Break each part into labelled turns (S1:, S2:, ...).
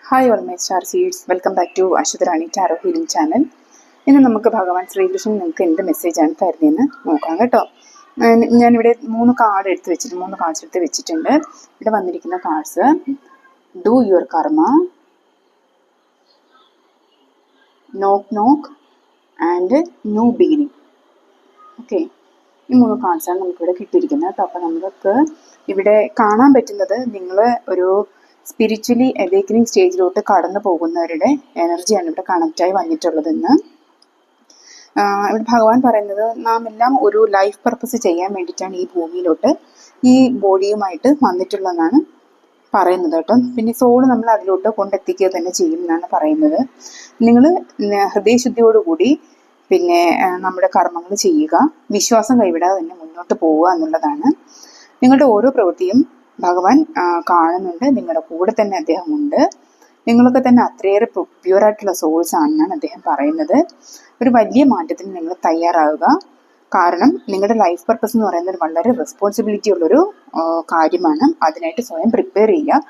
S1: Hi all my star seeds, welcome back to Ashwatharani tarot healing channel. ഇന്ന് നമുക്ക് ഭഗവാൻ ശ്രീകൃഷ്ണൻ നിങ്ങൾക്ക് എന്ത് മെസ്സേജാണ് തരുന്നതെന്ന് നോക്കാം കേട്ടോ. ഞാനിവിടെ 3 കാർഡ് എടുത്ത് വെച്ചിട്ട് 3 കാർഡ്സ് എടുത്ത് വെച്ചിട്ടുണ്ട്. ഇവിടെ വന്നിരിക്കുന്ന കാർഡ്സ് ഡു യുവർ കർമ്മ, നോക്ക് നോക്ക് ആൻഡ് ന്യൂ ബിഗിനിങ്. ഓക്കെ, ഈ 3 കാർഡ്സാണ് നമുക്കിവിടെ കിട്ടിയിരിക്കുന്നത് കേട്ടോ. അപ്പോൾ നമുക്ക് ഇവിടെ കാണാൻ പറ്റുന്നത് നിങ്ങൾ ഒരു സ്പിരിച്വലി അവേക്കനിങ് സ്റ്റേജിലോട്ട് കടന്നു പോകുന്നവരുടെ എനർജിയാണ് ഇവിടെ കണക്റ്റായി വന്നിട്ടുള്ളതെന്ന്. ഇവിടെ ഭഗവാൻ പറയുന്നത് നാം എല്ലാം ഒരു ലൈഫ് പർപ്പസ് ചെയ്യാൻ വേണ്ടിയിട്ടാണ് ഈ ഭൂമിയിലോട്ട് ഈ ബോഡിയുമായിട്ട് വന്നിട്ടുള്ളതെന്നാണ് പറയുന്നത് കേട്ടോ. പിന്നെ സോള് നമ്മൾ അതിലോട്ട് കൊണ്ടെത്തിക്കുക തന്നെ ചെയ്യും എന്നാണ് പറയുന്നത്. നിങ്ങൾ ഹൃദയശുദ്ധിയോടുകൂടി പിന്നെ നമ്മുടെ കർമ്മങ്ങൾ ചെയ്യുക, വിശ്വാസം കൈവിടാതെ തന്നെ മുന്നോട്ട് പോവുക എന്നുള്ളതാണ്. നിങ്ങളുടെ ഓരോ പ്രവൃത്തിയും ഭഗവാൻ കാണുന്നുണ്ട്, നിങ്ങളുടെ കൂടെ തന്നെ അദ്ദേഹം ഉണ്ട്. നിങ്ങളൊക്കെ തന്നെ അത്രയേറെ പ്യുവറായിട്ടുള്ള സോൾസ് ആണെന്നാണ് അദ്ദേഹം പറയുന്നത്. ഒരു വലിയ മാറ്റത്തിന് നിങ്ങൾ തയ്യാറാവുക. കാരണം നിങ്ങളുടെ ലൈഫ് പർപ്പസ് എന്ന് പറയുന്നത് വളരെ റെസ്പോൺസിബിലിറ്റി ഉള്ളൊരു കാര്യമാണ്. അതിനായിട്ട് സ്വയം പ്രിപ്പയർ ചെയ്യുക.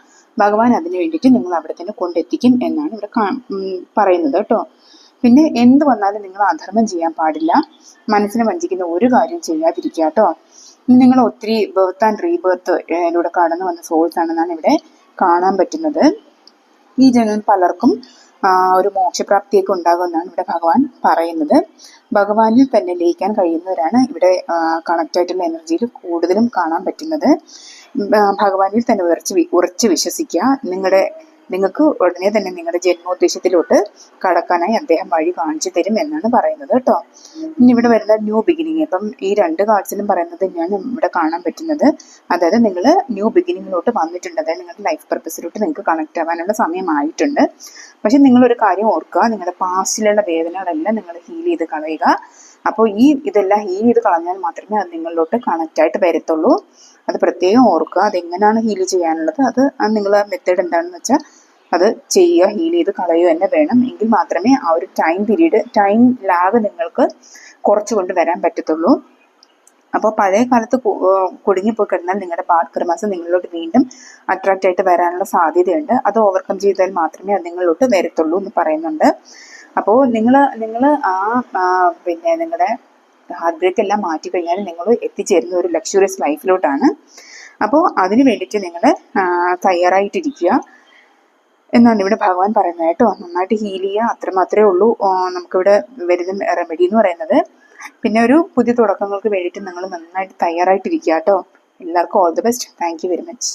S1: ഭഗവാൻ അതിന് വേണ്ടിയിട്ട് നിങ്ങൾ അവിടെ തന്നെ കൊണ്ടെത്തിക്കും എന്നാണ് ഇവിടെ പറയുന്നത് കേട്ടോ. പിന്നെ എന്ത് വന്നാലും നിങ്ങൾ അധർമ്മം ചെയ്യാൻ പാടില്ല. മനസ്സിനെ വഞ്ചിക്കുന്ന ഒരു കാര്യം ചെയ്യാതിരിക്കുക കേട്ടോ. നിങ്ങൾ ഒത്തിരി ബർത്ത് ആൻഡ് റീബർത്ത് ലൂടെ കടന്നു വന്ന സോൾസ് ആണെന്നാണ് ഇവിടെ കാണാൻ പറ്റുന്നത്. ഈ ജനം പലർക്കും ഒരു മോക്ഷപ്രാപ്തിയൊക്കെ ഉണ്ടാകുമെന്നാണ് ഇവിടെ ഭഗവാൻ പറയുന്നത്. ഭഗവാനിൽ തന്നെ ലയിക്കാൻ കഴിയുന്നവരാണ് ഇവിടെ കണക്റ്റ് ആയിട്ടുള്ള എനർജിയിൽ കൂടുതലും കാണാൻ പറ്റുന്നത്. ഭഗവാനിൽ തന്നെ ഉറച്ച് വിശ്വസിക്കുക. നിങ്ങൾക്ക് ഉടനെ തന്നെ നിങ്ങളുടെ ജന്മോദ്ദേശത്തിലോട്ട് കടക്കാനായി അദ്ദേഹം വഴി കാണിച്ചു തരും എന്നാണ് പറയുന്നത് കേട്ടോ. ഇനി ഇവിടെ വരുന്ന ന്യൂ ബിഗിനിങ്, ഇപ്പം ഈ 2 കാർഡ്സിലും പറയുന്നത് തന്നെയാണ് ഇവിടെ കാണാൻ പറ്റുന്നത്. അതായത് നിങ്ങൾ ന്യൂ ബിഗിനിങ്ങിലോട്ട് വന്നിട്ടുണ്ട്, അതായത് നിങ്ങളുടെ ലൈഫ് പർപ്പസിലോട്ട് നിങ്ങൾക്ക് കണക്ട് ആവാനുള്ള സമയമായിട്ടുണ്ട്. പക്ഷെ നിങ്ങളൊരു കാര്യം ഓർക്കുക, നിങ്ങളുടെ പാസ്റ്റിലുള്ള വേദനകളെല്ലാം നിങ്ങൾ ഹീൽ ചെയ്ത് കളയുക. അപ്പോൾ ഇതെല്ലാം ഹീൽ ചെയ്ത് കളഞ്ഞാൽ മാത്രമേ അത് നിങ്ങളിലോട്ട് കണക്റ്റ് ആയിട്ട് വരത്തുള്ളൂ. അത് പ്രത്യേകം ഓർക്കുക. അതെങ്ങനെയാണ് ഹീൽ ചെയ്യാനുള്ളത്, അത് നിങ്ങളെ മെത്തേഡ് എന്താണെന്ന് വെച്ചാൽ അത് ചെയ്യുക, ഹീൽ ചെയ്ത് കളയുക തന്നെ വേണം. എങ്കിൽ മാത്രമേ ആ ഒരു ടൈം ലാഗ് നിങ്ങൾക്ക് കുറച്ച് കൊണ്ട് വരാൻ പറ്റത്തുള്ളൂ. അപ്പോൾ പഴയ കാലത്ത് കുടുങ്ങിപ്പോയി കിടന്നാൽ നിങ്ങളുടെ ബാഡ് കർമാസ് നിങ്ങളിലോട്ട് വീണ്ടും അട്രാക്റ്റ് ആയിട്ട് വരാനുള്ള സാധ്യതയുണ്ട്. അത് ഓവർകം ചെയ്താൽ മാത്രമേ അത് നിങ്ങളിലോട്ട് വരത്തുള്ളൂ എന്ന് പറയുന്നുണ്ട്. അപ്പോൾ നിങ്ങൾ പിന്നെ നിങ്ങളുടെ ഹാർട്ട് ബ്രേക്ക് എല്ലാം മാറ്റി കഴിഞ്ഞാൽ നിങ്ങൾ എത്തിച്ചേരുന്ന ഒരു ലക്ഷറിയസ് ലൈഫിലോട്ടാണ്. അപ്പോൾ അതിന് വേണ്ടിയിട്ട് നിങ്ങൾ തയ്യാറായിട്ടിരിക്കുക എന്നാണ് ഇവിടെ ഭഗവാൻ പറയുന്നത് കേട്ടോ. നന്നായിട്ട് ഹീൽ ചെയ്യുക, അത്രമാത്രമേ ഉള്ളൂ നമുക്കിവിടെ വരുന്ന റെമഡി എന്ന് പറയുന്നത്. പിന്നെ ഒരു പുതിയ തുടക്കങ്ങൾക്ക് വേണ്ടിയിട്ട് നിങ്ങൾ നന്നായിട്ട് തയ്യാറായിട്ടിരിക്കുക കേട്ടോ. എല്ലാവർക്കും all the best. Thank you very much.